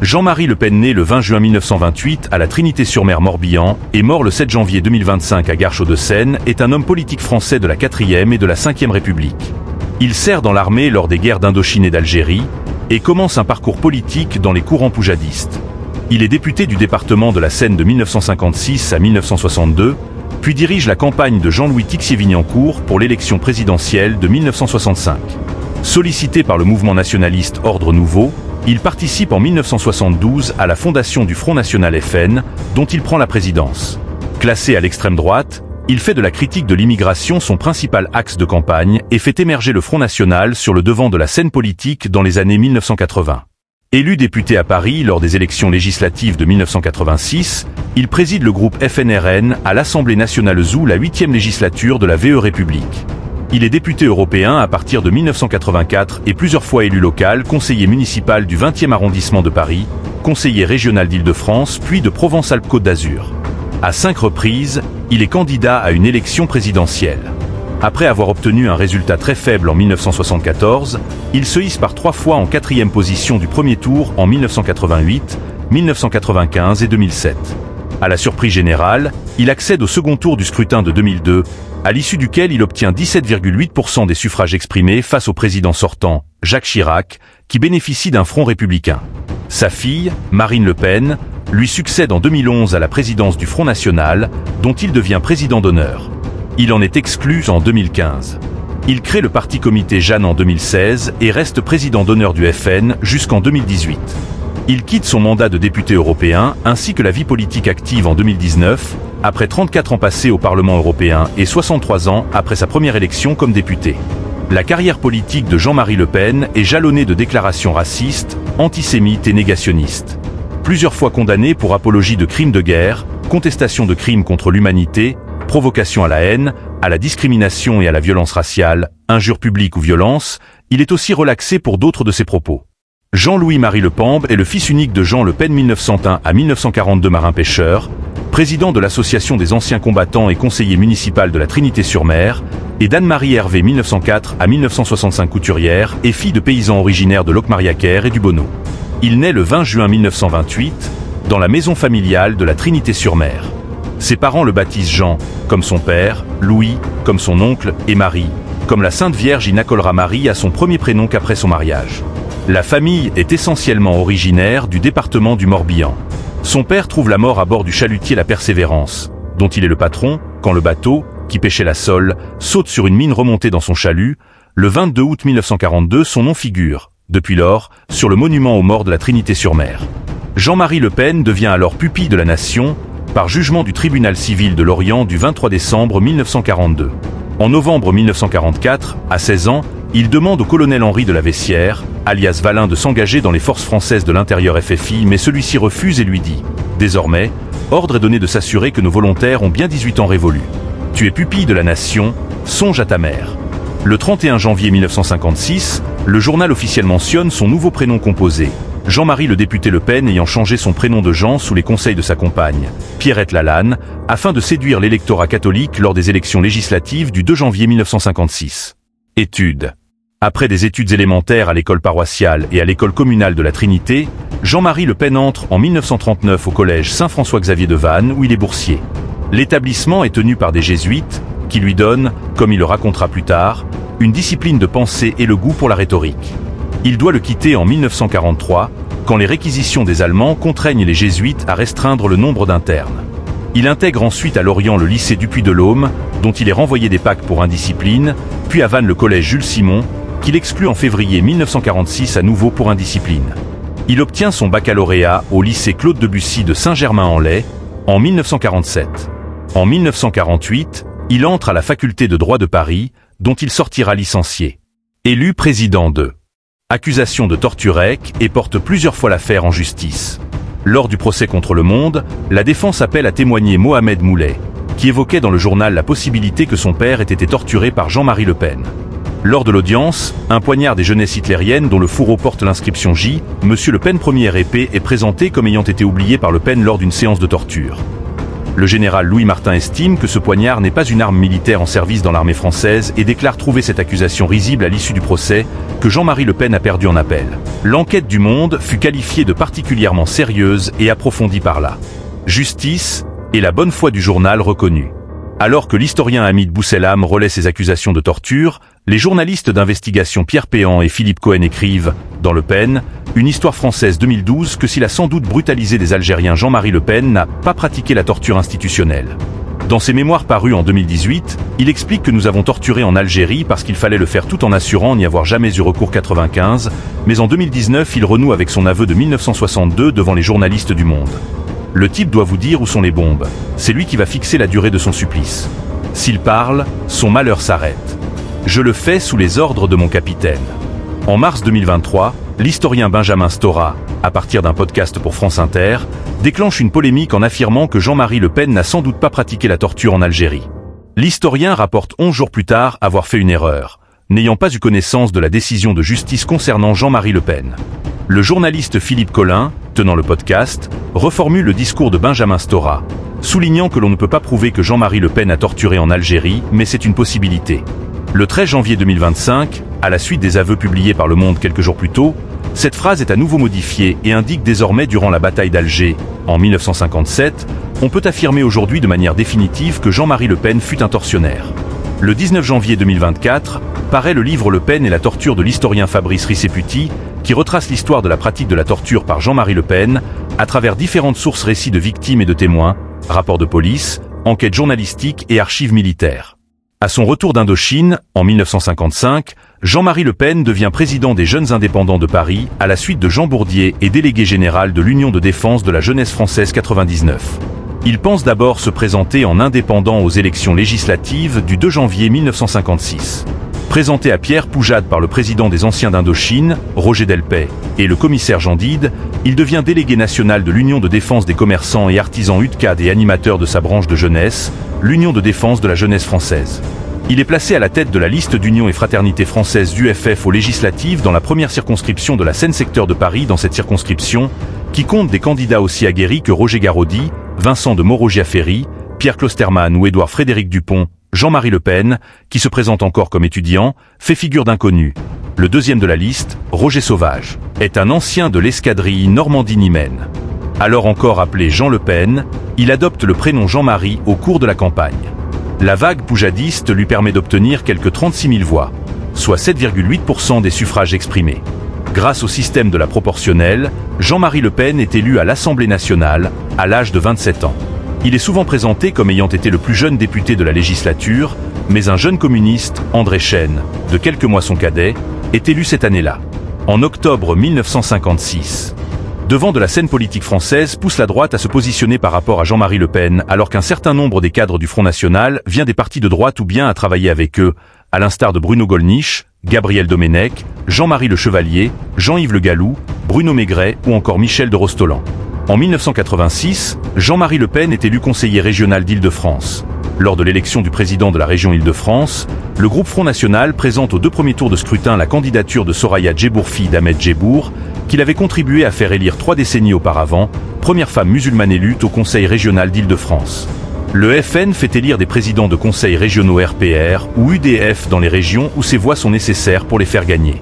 Jean-Marie Le Pen, né le 20 juin 1928 à la Trinité-sur-Mer Morbihan et mort le 7 janvier 2025 à Garches-Hauts-de-Seine, est un homme politique français de la 4e et de la 5e République. Il sert dans l'armée lors des guerres d'Indochine et d'Algérie et commence un parcours politique dans les courants poujadistes. Il est député du département de la Seine de 1956 à 1962, puis dirige la campagne de Jean-Louis Tixier-Vignancourt pour l'élection présidentielle de 1965. Sollicité par le mouvement nationaliste Ordre Nouveau, il participe en 1972 à la fondation du Front National FN, dont il prend la présidence. Classé à l'extrême droite, il fait de la critique de l'immigration son principal axe de campagne et fait émerger le Front National sur le devant de la scène politique dans les années 1980. Élu député à Paris lors des élections législatives de 1986, il préside le groupe FNRN à l'Assemblée nationale sous la 8e législature de la VE République. Il est député européen à partir de 1984 et plusieurs fois élu local, conseiller municipal du 20e arrondissement de Paris, conseiller régional d'Île-de-France puis de Provence-Alpes-Côte d'Azur. À 5 reprises, il est candidat à une élection présidentielle. Après avoir obtenu un résultat très faible en 1974, il se hisse par 3 fois en 4e position du premier tour en 1988, 1995 et 2007. À la surprise générale, il accède au second tour du scrutin de 2002, à l'issue duquel il obtient 17,8% des suffrages exprimés face au président sortant, Jacques Chirac, qui bénéficie d'un front républicain. Sa fille, Marine Le Pen, lui succède en 2011 à la présidence du Front National, dont il devient président d'honneur. Il en est exclu en 2015. Il crée le parti Comité Jeanne en 2016 et reste président d'honneur du FN jusqu'en 2018. Il quitte son mandat de député européen ainsi que la vie politique active en 2019, après 34 ans passés au Parlement européen et 63 ans après sa première élection comme député. La carrière politique de Jean-Marie Le Pen est jalonnée de déclarations racistes, antisémites et négationnistes. Plusieurs fois condamné pour apologie de crimes de guerre, contestation de crimes contre l'humanité, provocation à la haine, à la discrimination et à la violence raciale, injures publiques ou violences, il est aussi relaxé pour d'autres de ses propos. Jean-Louis-Marie Le Pen est le fils unique de Jean Le Pen 1901 à 1942 marin-pêcheur, président de l'Association des anciens combattants et conseiller municipal de la Trinité-sur-Mer, et d'Anne-Marie Hervé 1904 à 1965 couturière et fille de paysans originaires de Locmariaquer et du Bonneau. Il naît le 20 juin 1928, dans la maison familiale de la Trinité-sur-Mer. Ses parents le baptisent Jean, comme son père, Louis, comme son oncle, et Marie, comme la Sainte Vierge y n'accolera Marie à son premier prénom qu'après son mariage. La famille est essentiellement originaire du département du Morbihan. Son père trouve la mort à bord du chalutier La Persévérance, dont il est le patron, quand le bateau, qui pêchait la sole, saute sur une mine remontée dans son chalut. Le 22 août 1942, son nom figure, depuis lors, sur le monument aux morts de la Trinité-sur-Mer. Jean-Marie Le Pen devient alors pupille de la nation, par jugement du tribunal civil de Lorient du 23 décembre 1942. En novembre 1944, à 16 ans, il demande au colonel Henri de la Vessière, alias Valin, de s'engager dans les forces françaises de l'intérieur FFI, mais celui-ci refuse et lui dit « Désormais, ordre est donné de s'assurer que nos volontaires ont bien 18 ans révolus. Tu es pupille de la nation, songe à ta mère. » Le 31 janvier 1956, le journal officiel mentionne son nouveau prénom composé, Jean-Marie le député Le Pen ayant changé son prénom de Jean sous les conseils de sa compagne, Pierrette Lalanne, afin de séduire l'électorat catholique lors des élections législatives du 2 janvier 1956. Études. Après des études élémentaires à l'école paroissiale et à l'école communale de la Trinité, Jean-Marie Le Pen entre en 1939 au collège Saint-François-Xavier de Vannes où il est boursier. L'établissement est tenu par des jésuites, qui lui donnent, comme il le racontera plus tard, une discipline de pensée et le goût pour la rhétorique. Il doit le quitter en 1943, quand les réquisitions des Allemands contraignent les jésuites à restreindre le nombre d'internes. Il intègre ensuite à Lorient le lycée du Puy-de-Dôme, dont il est renvoyé des Pâques pour indiscipline, puis à Vannes le collège Jules Simon, qu'il exclut en février 1946 à nouveau pour indiscipline. Il obtient son baccalauréat au lycée Claude Debussy de Saint-Germain-en-Laye en 1947. En 1948, il entre à la faculté de droit de Paris, dont il sortira licencié. Élu président de accusation de torturec et porte plusieurs fois l'affaire en justice. Lors du procès contre Le Monde, la défense appelle à témoigner Mohamed Moulet, qui évoquait dans le journal la possibilité que son père ait été torturé par Jean-Marie Le Pen. Lors de l'audience, un poignard des jeunesses hitlériennes dont le fourreau porte l'inscription J, Monsieur Le Pen première épée est présenté comme ayant été oublié par Le Pen lors d'une séance de torture. Le général Louis Martin estime que ce poignard n'est pas une arme militaire en service dans l'armée française et déclare trouver cette accusation risible à l'issue du procès que Jean-Marie Le Pen a perdu en appel. L'enquête du Monde fut qualifiée de particulièrement sérieuse et approfondie par la justice et la bonne foi du journal reconnue. Alors que l'historien Hamid Bousselam relaie ses accusations de torture, les journalistes d'investigation Pierre Péan et Philippe Cohen écrivent, dans Le Pen, une histoire française 2012 que s'il a sans doute brutalisé des Algériens, Jean-Marie Le Pen n'a pas pratiqué la torture institutionnelle. Dans ses mémoires parus en 2018, il explique que nous avons torturé en Algérie parce qu'il fallait le faire tout en assurant n'y avoir jamais eu recours 95, mais en 2019 il renoue avec son aveu de 1962 devant les journalistes du Monde. Le type doit vous dire où sont les bombes. C'est lui qui va fixer la durée de son supplice. S'il parle, son malheur s'arrête. Je le fais sous les ordres de mon capitaine. En mars 2023, l'historien Benjamin Stora, à partir d'un podcast pour France Inter, déclenche une polémique en affirmant que Jean-Marie Le Pen n'a sans doute pas pratiqué la torture en Algérie. L'historien rapporte 11 jours plus tard avoir fait une erreur, n'ayant pas eu connaissance de la décision de justice concernant Jean-Marie Le Pen. Le journaliste Philippe Collin, tenant le podcast, reformule le discours de Benjamin Stora, soulignant que l'on ne peut pas prouver que Jean-Marie Le Pen a torturé en Algérie, mais c'est une possibilité. Le 13 janvier 2025, à la suite des aveux publiés par Le Monde quelques jours plus tôt, cette phrase est à nouveau modifiée et indique désormais durant la bataille d'Alger, en 1957, on peut affirmer aujourd'hui de manière définitive que Jean-Marie Le Pen fut un tortionnaire. Le 19 janvier 2024, paraît le livre Le Pen et la torture de l'historien Fabrice Risseputi, qui retrace l'histoire de la pratique de la torture par Jean-Marie Le Pen, à travers différentes sources, récits de victimes et de témoins, rapports de police, enquêtes journalistiques et archives militaires. À son retour d'Indochine, en 1955, Jean-Marie Le Pen devient président des Jeunes Indépendants de Paris, à la suite de Jean Bourdier et délégué général de l'Union de défense de la jeunesse française 99. Il pense d'abord se présenter en indépendant aux élections législatives du 2 janvier 1956. Présenté à Pierre Poujade par le président des Anciens d'Indochine, Roger Delpech, et le commissaire Jean Dide, il devient délégué national de l'Union de défense des commerçants et artisans UDCAD et animateur de sa branche de jeunesse, l'Union de défense de la jeunesse française. Il est placé à la tête de la liste d'Union et Fraternité française UFF aux législatives dans la première circonscription de la Seine-Secteur de Paris. Dans cette circonscription, qui compte des candidats aussi aguerris que Roger Garaudy, Vincent de Moreau-Giaferi, Pierre Klosterman ou Édouard Frédéric Dupont, Jean-Marie Le Pen, qui se présente encore comme étudiant, fait figure d'inconnu. Le deuxième de la liste, Roger Sauvage, est un ancien de l'escadrille Normandie-Niemen. Alors encore appelé Jean Le Pen, il adopte le prénom Jean-Marie au cours de la campagne. La vague poujadiste lui permet d'obtenir quelques 36 000 voix, soit 7,8% des suffrages exprimés. Grâce au système de la proportionnelle, Jean-Marie Le Pen est élu à l'Assemblée nationale, à l'âge de 27 ans. Il est souvent présenté comme ayant été le plus jeune député de la législature, mais un jeune communiste, André Chêne, de quelques mois son cadet, est élu cette année-là. En octobre 1956. Devant de la scène politique française pousse la droite à se positionner par rapport à Jean-Marie Le Pen, alors qu'un certain nombre des cadres du Front National vient des partis de droite ou bien à travailler avec eux, à l'instar de Bruno Gollnisch, Gabriel Domenech, Jean-Marie Le Chevalier, Jean-Yves Le Gallou, Bruno Maigret ou encore Michel de Rostolan. En 1986, Jean-Marie Le Pen est élu conseiller régional d'Île-de-France. Lors de l'élection du président de la région Île-de-France, le groupe Front National présente aux 2 premiers tours de scrutin la candidature de Soraya Djebour, fille d'Ahmed Djebour, qu'il avait contribué à faire élire 3 décennies auparavant, première femme musulmane élue au conseil régional d'Île-de-France. Le FN fait élire des présidents de conseils régionaux RPR ou UDF dans les régions où ces voix sont nécessaires pour les faire gagner.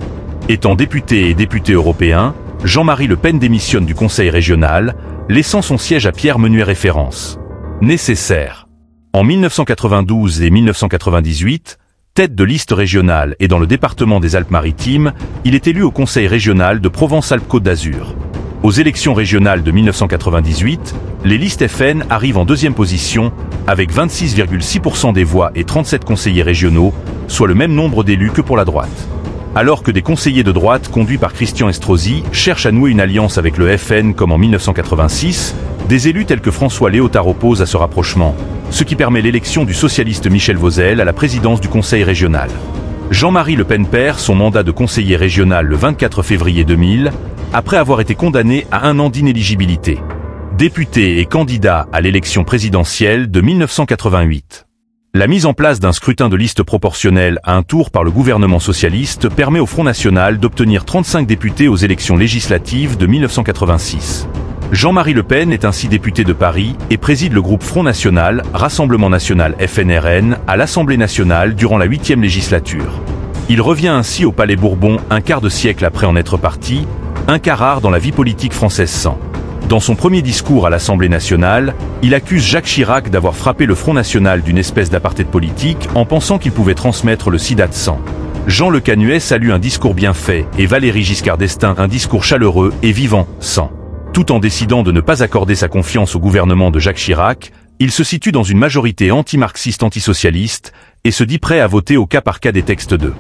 Étant député et député européen, Jean-Marie Le Pen démissionne du conseil régional, laissant son siège à Pierre Menuet référence. Nécessaire. En 1992 et 1998, tête de liste régionale et dans le département des Alpes-Maritimes, il est élu au conseil régional de Provence-Alpes-Côte d'Azur. Aux élections régionales de 1998, les listes FN arrivent en 2e position, avec 26,6% des voix et 37 conseillers régionaux, soit le même nombre d'élus que pour la droite. Alors que des conseillers de droite conduits par Christian Estrosi cherchent à nouer une alliance avec le FN comme en 1986, des élus tels que François Léotard opposent à ce rapprochement, ce qui permet l'élection du socialiste Michel Vauzel à la présidence du conseil régional. Jean-Marie Le Pen perd son mandat de conseiller régional le 24 février 2000, après avoir été condamné à 1 an d'inéligibilité. Député et candidat à l'élection présidentielle de 1988. La mise en place d'un scrutin de liste proportionnel à un tour par le gouvernement socialiste permet au Front National d'obtenir 35 députés aux élections législatives de 1986. Jean-Marie Le Pen est ainsi député de Paris et préside le groupe Front National, Rassemblement National FNRN, à l'Assemblée nationale durant la 8e législature. Il revient ainsi au Palais Bourbon un quart de siècle après en être parti, un cas rare dans la vie politique française sans. Dans son premier discours à l'Assemblée nationale, il accuse Jacques Chirac d'avoir frappé le Front National d'une espèce d'apartheid politique en pensant qu'il pouvait transmettre le sida de sang. Jean Le Canuet salue un discours bien fait et Valéry Giscard d'Estaing un discours chaleureux et vivant, sans. Tout en décidant de ne pas accorder sa confiance au gouvernement de Jacques Chirac, il se situe dans une majorité anti-marxiste antisocialiste et se dit prêt à voter au cas par cas des textes de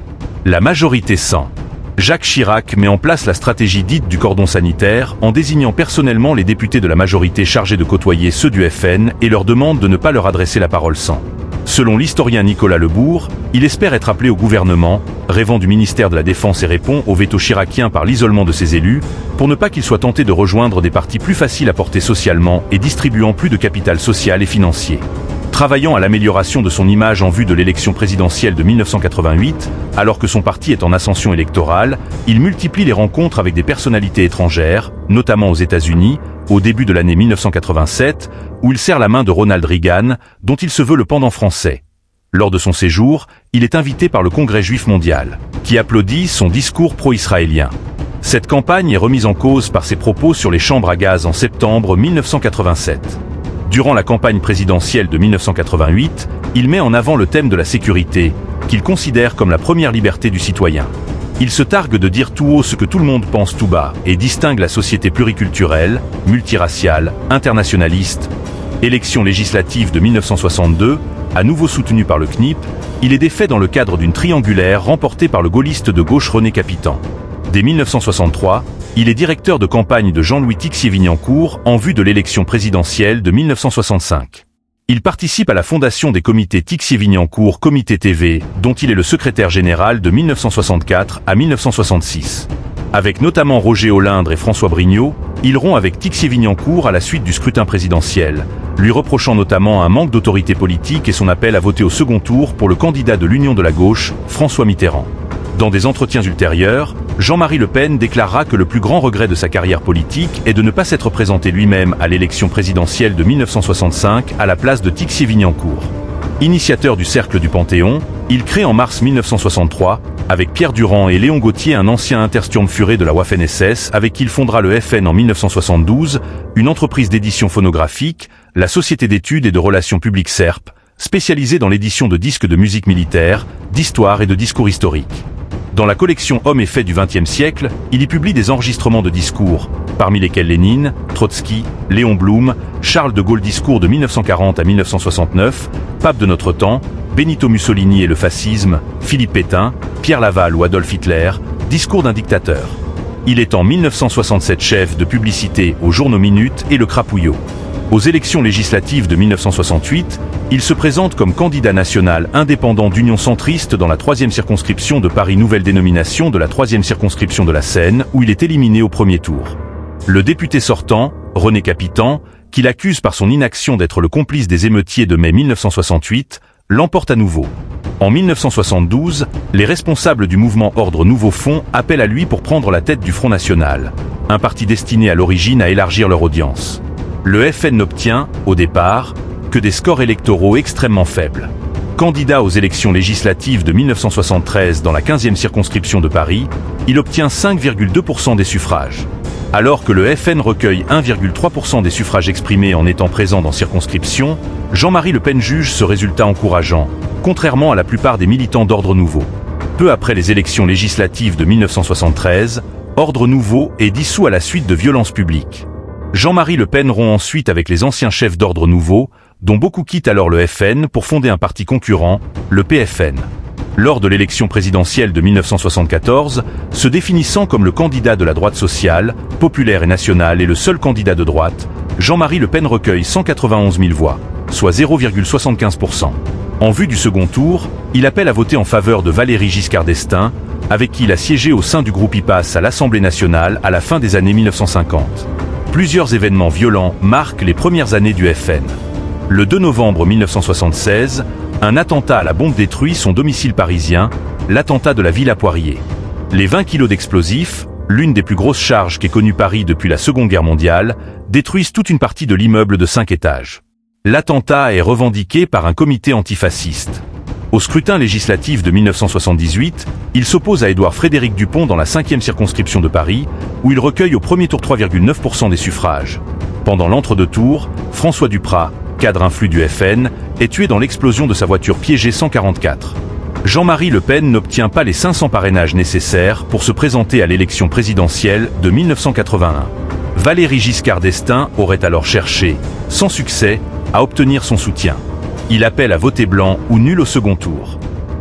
la majorité sans. Jacques Chirac met en place la stratégie dite du cordon sanitaire en désignant personnellement les députés de la majorité chargés de côtoyer ceux du FN et leur demande de ne pas leur adresser la parole sans. Selon l'historien Nicolas Lebourg, il espère être appelé au gouvernement, rêvant du ministère de la Défense et répond au veto chiracien par l'isolement de ses élus, pour ne pas qu'il soit tenté de rejoindre des partis plus faciles à porter socialement et distribuant plus de capital social et financier. Travaillant à l'amélioration de son image en vue de l'élection présidentielle de 1988, alors que son parti est en ascension électorale, il multiplie les rencontres avec des personnalités étrangères, notamment aux États-Unis, au début de l'année 1987, où il serre la main de Ronald Reagan, dont il se veut le pendant français. Lors de son séjour, il est invité par le Congrès juif mondial, qui applaudit son discours pro-israélien. Cette campagne est remise en cause par ses propos sur les chambres à gaz en septembre 1987. Durant la campagne présidentielle de 1988, il met en avant le thème de la sécurité, qu'il considère comme la première liberté du citoyen. Il se targue de dire tout haut ce que tout le monde pense tout bas et distingue la société pluriculturelle, multiraciale, internationaliste. Élection législative de 1962, à nouveau soutenue par le CNIP, il est défait dans le cadre d'une triangulaire remportée par le gaulliste de gauche René Capitan. Dès 1963, il est directeur de campagne de Jean-Louis Tixier-Vignancour en vue de l'élection présidentielle de 1965. Il participe à la fondation des comités Tixier-Vignancour Comité TV, dont il est le secrétaire général de 1964 à 1966. Avec notamment Roger Olindre et François Brignot, il rompt avec Tixier-Vignancour à la suite du scrutin présidentiel, lui reprochant notamment un manque d'autorité politique et son appel à voter au second tour pour le candidat de l'Union de la gauche, François Mitterrand. Dans des entretiens ultérieurs, Jean-Marie Le Pen déclarera que le plus grand regret de sa carrière politique est de ne pas s'être présenté lui-même à l'élection présidentielle de 1965 à la place de Tixier-Vignancour. Initiateur du Cercle du Panthéon, il crée en mars 1963, avec Pierre Durand et Léon Gauthier, un ancien intersturmführer de la Waffen-SS avec qui il fondera le FN en 1972, une entreprise d'édition phonographique, la Société d'études et de relations publiques SERP, spécialisée dans l'édition de disques de musique militaire, d'histoire et de discours historiques. Dans la collection Hommes et faits du XXe siècle, il y publie des enregistrements de discours, parmi lesquels Lénine, Trotsky, Léon Blum, Charles de Gaulle discours de 1940 à 1969, Pape de notre temps, Benito Mussolini et le fascisme, Philippe Pétain, Pierre Laval ou Adolf Hitler, discours d'un dictateur. Il est en 1967 chef de publicité aux journaux Minute et Le Crapouillot. Aux élections législatives de 1968, il se présente comme candidat national indépendant d'Union centriste dans la 3e circonscription de Paris, nouvelle dénomination de la 3e circonscription de la Seine, où il est éliminé au premier tour. Le député sortant, René Capitan, qu'il accuse par son inaction d'être le complice des émeutiers de mai 1968, l'emporte à nouveau. En 1972, les responsables du mouvement Ordre Nouveau font appel à lui pour prendre la tête du Front National, un parti destiné à l'origine à élargir leur audience. Le FN n'obtient, au départ, que des scores électoraux extrêmement faibles. Candidat aux élections législatives de 1973 dans la 15e circonscription de Paris, il obtient 5,2% des suffrages. Alors que le FN recueille 1,3% des suffrages exprimés en étant présent dans circonscription, Jean-Marie Le Pen juge ce résultat encourageant, contrairement à la plupart des militants d'Ordre Nouveau. Peu après les élections législatives de 1973, Ordre Nouveau est dissous à la suite de violences publiques. Jean-Marie Le Pen rompt ensuite avec les anciens chefs d'Ordre Nouveau, dont beaucoup quittent alors le FN pour fonder un parti concurrent, le PFN. Lors de l'élection présidentielle de 1974, se définissant comme le candidat de la droite sociale, populaire et nationale et le seul candidat de droite, Jean-Marie Le Pen recueille 191 000 voix, soit 0,75%. En vue du second tour, il appelle à voter en faveur de Valéry Giscard d'Estaing, avec qui il a siégé au sein du groupe IPAS à l'Assemblée nationale à la fin des années 1950. Plusieurs événements violents marquent les premières années du FN. Le 2 novembre 1976, un attentat à la bombe détruit son domicile parisien, l'attentat de la Villa Poirier. Les 20 kilos d'explosifs, l'une des plus grosses charges qu'ait connue Paris depuis la Seconde Guerre mondiale, détruisent toute une partie de l'immeuble de 5 étages. L'attentat est revendiqué par un comité antifasciste. Au scrutin législatif de 1978, il s'oppose à Édouard Frédéric Dupont dans la 5e circonscription de Paris, où il recueille au premier tour 3,9% des suffrages. Pendant l'entre-deux-tours, François Duprat, cadre influent du FN, est tué dans l'explosion de sa voiture piégée 144. Jean-Marie Le Pen n'obtient pas les 500 parrainages nécessaires pour se présenter à l'élection présidentielle de 1981. Valéry Giscard d'Estaing aurait alors cherché, sans succès, à obtenir son soutien. Il appelle à voter blanc ou nul au second tour.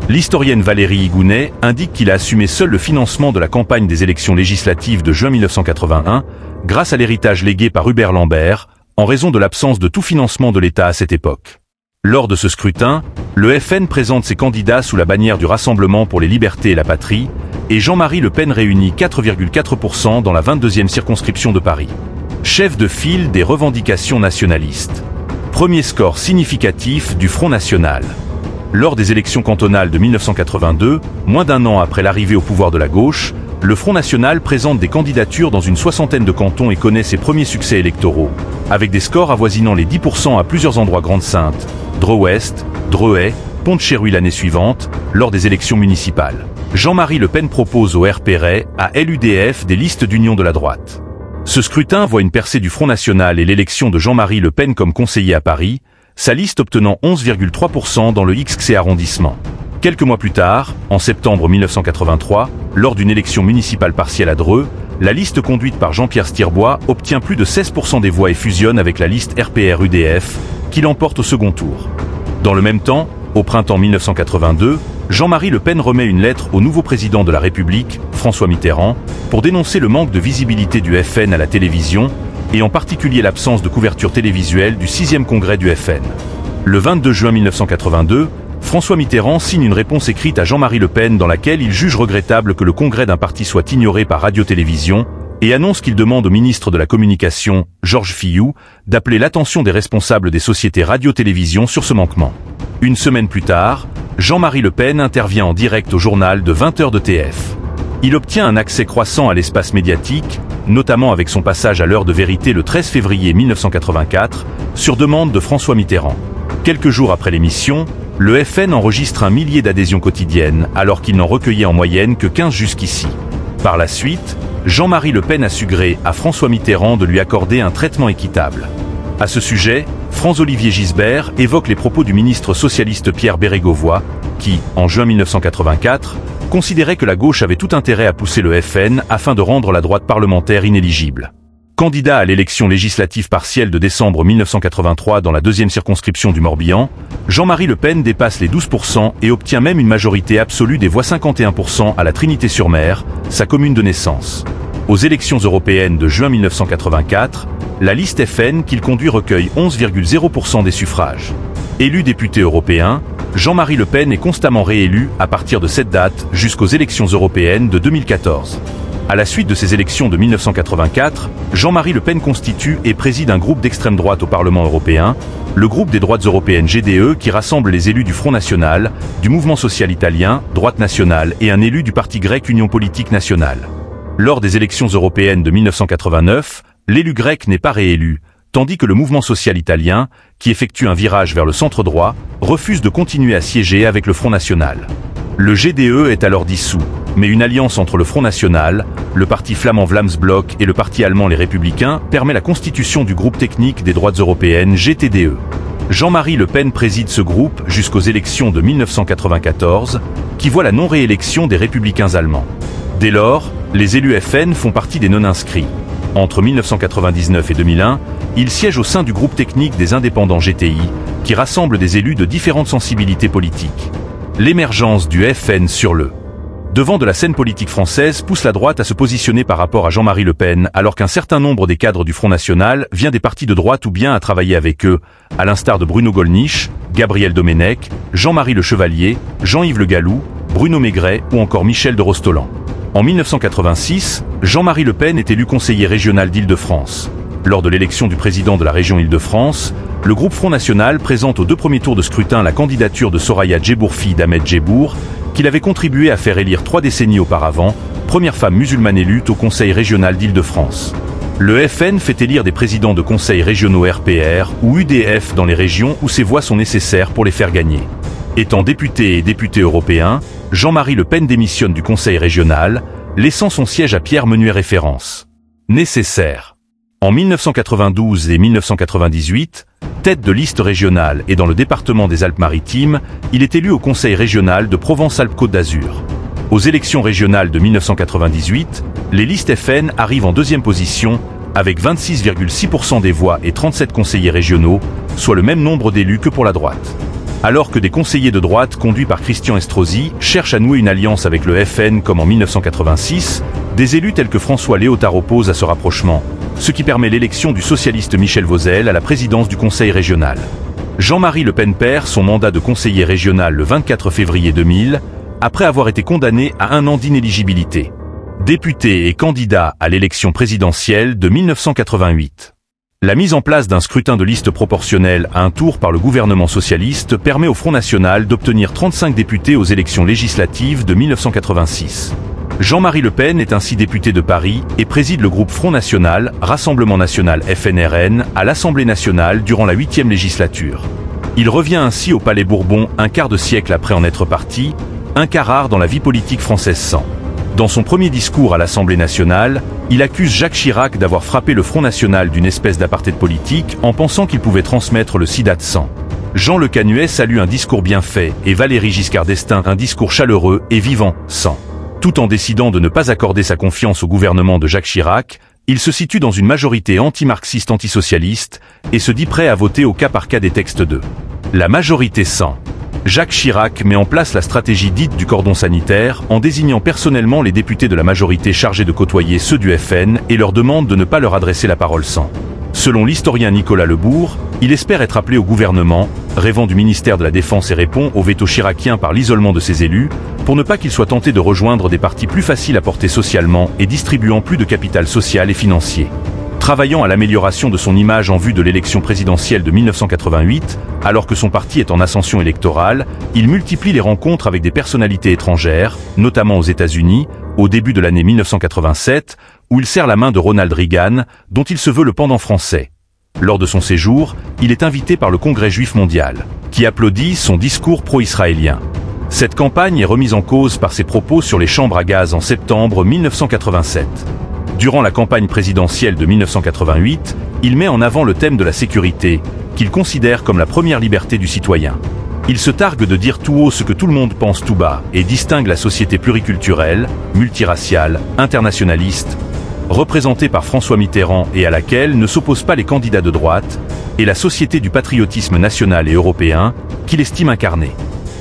L'historienne Valérie Higounet indique qu'il a assumé seul le financement de la campagne des élections législatives de juin 1981, grâce à l'héritage légué par Hubert Lambert, en raison de l'absence de tout financement de l'État à cette époque. Lors de ce scrutin, le FN présente ses candidats sous la bannière du Rassemblement pour les libertés et la patrie, et Jean-Marie Le Pen réunit 4,4% dans la 22e circonscription de Paris. Chef de file des revendications nationalistes. Premier score significatif du Front National. Lors des élections cantonales de 1982, moins d'un an après l'arrivée au pouvoir de la gauche, le Front National présente des candidatures dans une soixantaine de cantons et connaît ses premiers succès électoraux, avec des scores avoisinant les 10% à plusieurs endroits Grande-Synthe, Dreux-Ouest, Dreux-Haye, Pont-de-Chéruy l'année suivante, lors des élections municipales. Jean-Marie Le Pen propose au RPR, à l'UDF des listes d'union de la droite. Ce scrutin voit une percée du Front National et l'élection de Jean-Marie Le Pen comme conseiller à Paris, sa liste obtenant 11,3% dans le XC arrondissement. Quelques mois plus tard, en septembre 1983, lors d'une élection municipale partielle à Dreux, la liste conduite par Jean-Pierre Stirbois obtient plus de 16% des voix et fusionne avec la liste RPR-UDF, qui l'emporte au second tour. Dans le même temps, au printemps 1982, Jean-Marie Le Pen remet une lettre au nouveau président de la République, François Mitterrand, pour dénoncer le manque de visibilité du FN à la télévision, et en particulier l'absence de couverture télévisuelle du 6e congrès du FN. Le 22 juin 1982, François Mitterrand signe une réponse écrite à Jean-Marie Le Pen dans laquelle il juge regrettable que le congrès d'un parti soit ignoré par radio-télévision, et annonce qu'il demande au ministre de la Communication, Georges Fillou, d'appeler l'attention des responsables des sociétés radio-télévision sur ce manquement. Une semaine plus tard, Jean-Marie Le Pen intervient en direct au journal de 20h de TF. Il obtient un accès croissant à l'espace médiatique, notamment avec son passage à l'heure de vérité le 13 février 1984, sur demande de François Mitterrand. Quelques jours après l'émission, le FN enregistre 1 millier d'adhésions quotidiennes, alors qu'il n'en recueillait en moyenne que 15 jusqu'ici. Par la suite, Jean-Marie Le Pen a su gré à François Mitterrand de lui accorder un traitement équitable. À ce sujet, Franz-Olivier Gisbert évoque les propos du ministre socialiste Pierre Bérégovoy, qui, en juin 1984, considérait que la gauche avait tout intérêt à pousser le FN afin de rendre la droite parlementaire inéligible. Candidat à l'élection législative partielle de décembre 1983 dans la 2e circonscription du Morbihan, Jean-Marie Le Pen dépasse les 12% et obtient même une majorité absolue des voix 51% à la Trinité-sur-Mer, sa commune de naissance. Aux élections européennes de juin 1984, la liste FN qu'il conduit recueille 11,0% des suffrages. Élu député européen, Jean-Marie Le Pen est constamment réélu à partir de cette date jusqu'aux élections européennes de 2014. À la suite de ces élections de 1984, Jean-Marie Le Pen constitue et préside un groupe d'extrême droite au Parlement européen, le groupe des droites européennes GDE qui rassemble les élus du Front National, du Mouvement social italien, Droite nationale et un élu du parti grec Union politique nationale. Lors des élections européennes de 1989, l'élu grec n'est pas réélu, tandis que le Mouvement social italien, qui effectue un virage vers le centre droit, refuse de continuer à siéger avec le Front National. Le GDE est alors dissous, mais une alliance entre le Front National, le parti flamand Vlaams Blok et le parti allemand Les Républicains permet la constitution du groupe technique des droites européennes GTDE. Jean-Marie Le Pen préside ce groupe jusqu'aux élections de 1994, qui voient la non-réélection des Républicains allemands. Dès lors, les élus FN font partie des non-inscrits. Entre 1999 et 2001, il siège au sein du groupe technique des indépendants GTI, qui rassemble des élus de différentes sensibilités politiques. L'émergence du FN sur le devant de la scène politique française pousse la droite à se positionner par rapport à Jean-Marie Le Pen, alors qu'un certain nombre des cadres du Front National vient des partis de droite ou bien à travailler avec eux, à l'instar de Bruno Gollnisch, Gabriel Domenech, Jean-Marie Le Chevalier, Jean-Yves Le Gallou, Bruno Maigret ou encore Michel de Rostolan. En 1986, Jean-Marie Le Pen est élu conseiller régional d'Île-de-France. Lors de l'élection du président de la région Île-de-France, le groupe Front National présente aux 2 premiers tours de scrutin la candidature de Soraya Djebour, fille d'Ahmed Djebour, qu'il avait contribué à faire élire 3 décennies auparavant, première femme musulmane élue au Conseil régional d'Île-de-France. Le FN fait élire des présidents de conseils régionaux RPR ou UDF dans les régions où ces voix sont nécessaires pour les faire gagner. Étant député et député européen, Jean-Marie Le Pen démissionne du conseil régional, laissant son siège à Pierre Menuet référence. Nécessaire. En 1992 et 1998, tête de liste régionale et dans le département des Alpes-Maritimes, il est élu au conseil régional de Provence-Alpes-Côte d'Azur. Aux élections régionales de 1998, les listes FN arrivent en deuxième position avec 26,6% des voix et 37 conseillers régionaux, soit le même nombre d'élus que pour la droite. Alors que des conseillers de droite conduits par Christian Estrosi cherchent à nouer une alliance avec le FN comme en 1986, des élus tels que François Léotard opposent à ce rapprochement, ce qui permet l'élection du socialiste Michel Vauzel à la présidence du conseil régional. Jean-Marie Le Pen perd son mandat de conseiller régional le 24 février 2000, après avoir été condamné à 1 an d'inéligibilité. Député et candidat à l'élection présidentielle de 1988. La mise en place d'un scrutin de liste proportionnel à un tour par le gouvernement socialiste permet au Front National d'obtenir 35 députés aux élections législatives de 1986. Jean-Marie Le Pen est ainsi député de Paris et préside le groupe Front National, Rassemblement National FNRN, à l'Assemblée nationale durant la 8e législature. Il revient ainsi au Palais Bourbon un quart de siècle après en être parti, un cas rare dans la vie politique française sans. Dans son premier discours à l'Assemblée nationale, il accuse Jacques Chirac d'avoir frappé le Front National d'une espèce d'apartheid politique en pensant qu'il pouvait transmettre le sida de sang. Jean Le Canuet salue un discours bien fait et Valéry Giscard d'Estaing un discours chaleureux et vivant, sans. Tout en décidant de ne pas accorder sa confiance au gouvernement de Jacques Chirac, il se situe dans une majorité anti-marxiste antisocialiste et se dit prêt à voter au cas par cas des textes de la majorité sans. Jacques Chirac met en place la stratégie dite du cordon sanitaire en désignant personnellement les députés de la majorité chargés de côtoyer ceux du FN et leur demande de ne pas leur adresser la parole sans. Selon l'historien Nicolas Lebourg, il espère être appelé au gouvernement, rêvant du ministère de la Défense et répond au veto chiracien par l'isolement de ses élus, pour ne pas qu'il soit tenté de rejoindre des partis plus faciles à porter socialement et distribuant plus de capital social et financier. Travaillant à l'amélioration de son image en vue de l'élection présidentielle de 1988, alors que son parti est en ascension électorale, il multiplie les rencontres avec des personnalités étrangères, notamment aux États-Unis, au début de l'année 1987, où il serre la main de Ronald Reagan, dont il se veut le pendant français. Lors de son séjour, il est invité par le Congrès juif mondial, qui applaudit son discours pro-israélien. Cette campagne est remise en cause par ses propos sur les chambres à gaz en septembre 1987. Durant la campagne présidentielle de 1988, il met en avant le thème de la sécurité, qu'il considère comme la première liberté du citoyen. Il se targue de dire tout haut ce que tout le monde pense tout bas et distingue la société pluriculturelle, multiraciale, internationaliste, représentée par François Mitterrand et à laquelle ne s'opposent pas les candidats de droite, et la société du patriotisme national et européen, qu'il estime incarner.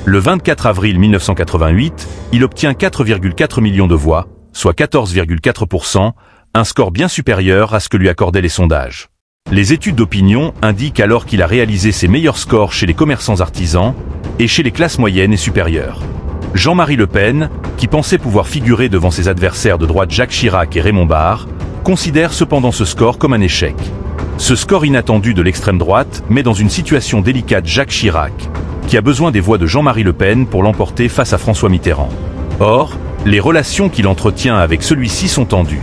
Le 24 avril 1988, il obtient 4,4 millions de voix, soit 14,4%, un score bien supérieur à ce que lui accordaient les sondages. Les études d'opinion indiquent alors qu'il a réalisé ses meilleurs scores chez les commerçants artisans et chez les classes moyennes et supérieures. Jean-Marie Le Pen, qui pensait pouvoir figurer devant ses adversaires de droite Jacques Chirac et Raymond Barre, considère cependant ce score comme un échec. Ce score inattendu de l'extrême droite met dans une situation délicate Jacques Chirac, qui a besoin des voix de Jean-Marie Le Pen pour l'emporter face à François Mitterrand. Or, les relations qu'il entretient avec celui-ci sont tendues.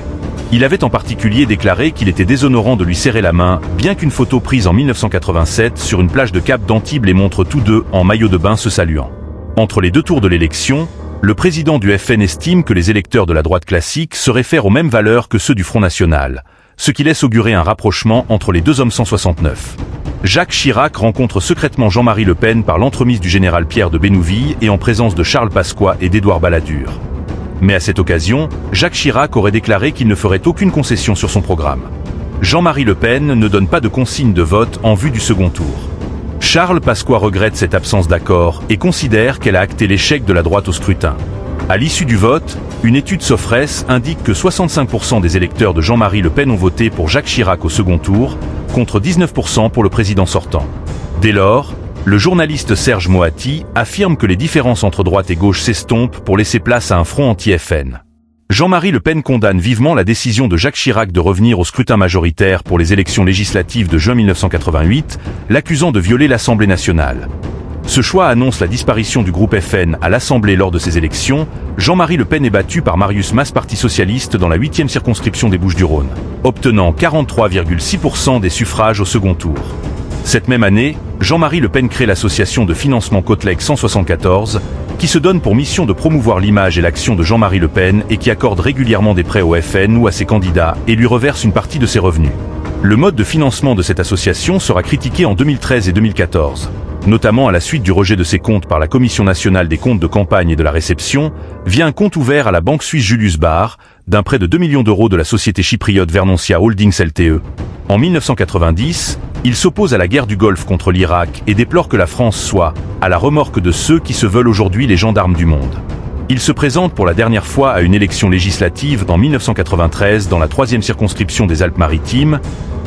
Il avait en particulier déclaré qu'il était déshonorant de lui serrer la main, bien qu'une photo prise en 1987 sur une plage de Cap d'Antibes les montre tous deux en maillot de bain se saluant. Entre les deux tours de l'élection, le président du FN estime que les électeurs de la droite classique se réfèrent aux mêmes valeurs que ceux du Front National, ce qui laisse augurer un rapprochement entre les deux hommes 169. Jacques Chirac rencontre secrètement Jean-Marie Le Pen par l'entremise du général Pierre de Bénouville et en présence de Charles Pasqua et d'Édouard Balladur. Mais à cette occasion, Jacques Chirac aurait déclaré qu'il ne ferait aucune concession sur son programme. Jean-Marie Le Pen ne donne pas de consigne de vote en vue du second tour. Charles Pasqua regrette cette absence d'accord et considère qu'elle a acté l'échec de la droite au scrutin. À l'issue du vote, une étude Sofres indique que 65% des électeurs de Jean-Marie Le Pen ont voté pour Jacques Chirac au second tour, contre 19% pour le président sortant. Dès lors, le journaliste Serge Moati affirme que les différences entre droite et gauche s'estompent pour laisser place à un front anti-FN. Jean-Marie Le Pen condamne vivement la décision de Jacques Chirac de revenir au scrutin majoritaire pour les élections législatives de juin 1988, l'accusant de violer l'Assemblée nationale. Ce choix annonce la disparition du groupe FN à l'Assemblée lors de ces élections. Jean-Marie Le Pen est battu par Marius Mas, parti socialiste, dans la 8e circonscription des Bouches-du-Rhône, obtenant 43,6% des suffrages au second tour. Cette même année, Jean-Marie Le Pen crée l'association de financement Côtelec 174, qui se donne pour mission de promouvoir l'image et l'action de Jean-Marie Le Pen et qui accorde régulièrement des prêts au FN ou à ses candidats et lui reverse une partie de ses revenus. Le mode de financement de cette association sera critiqué en 2013 et 2014. Notamment à la suite du rejet de ses comptes par la Commission nationale des comptes de campagne et de la réception, via un compte ouvert à la banque suisse Julius Baer, d'un prêt de 2 millions d'euros de la société chypriote Vernoncia Holdings Ltd. En 1990, il s'oppose à la guerre du Golfe contre l'Irak et déplore que la France soit à la remorque de ceux qui se veulent aujourd'hui les gendarmes du monde. Il se présente pour la dernière fois à une élection législative en 1993 dans la 3e circonscription des Alpes-Maritimes.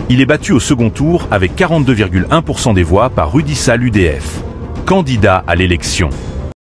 Il est battu au second tour avec 42,1% des voix par Rudy Sall UDF, candidat à l'élection.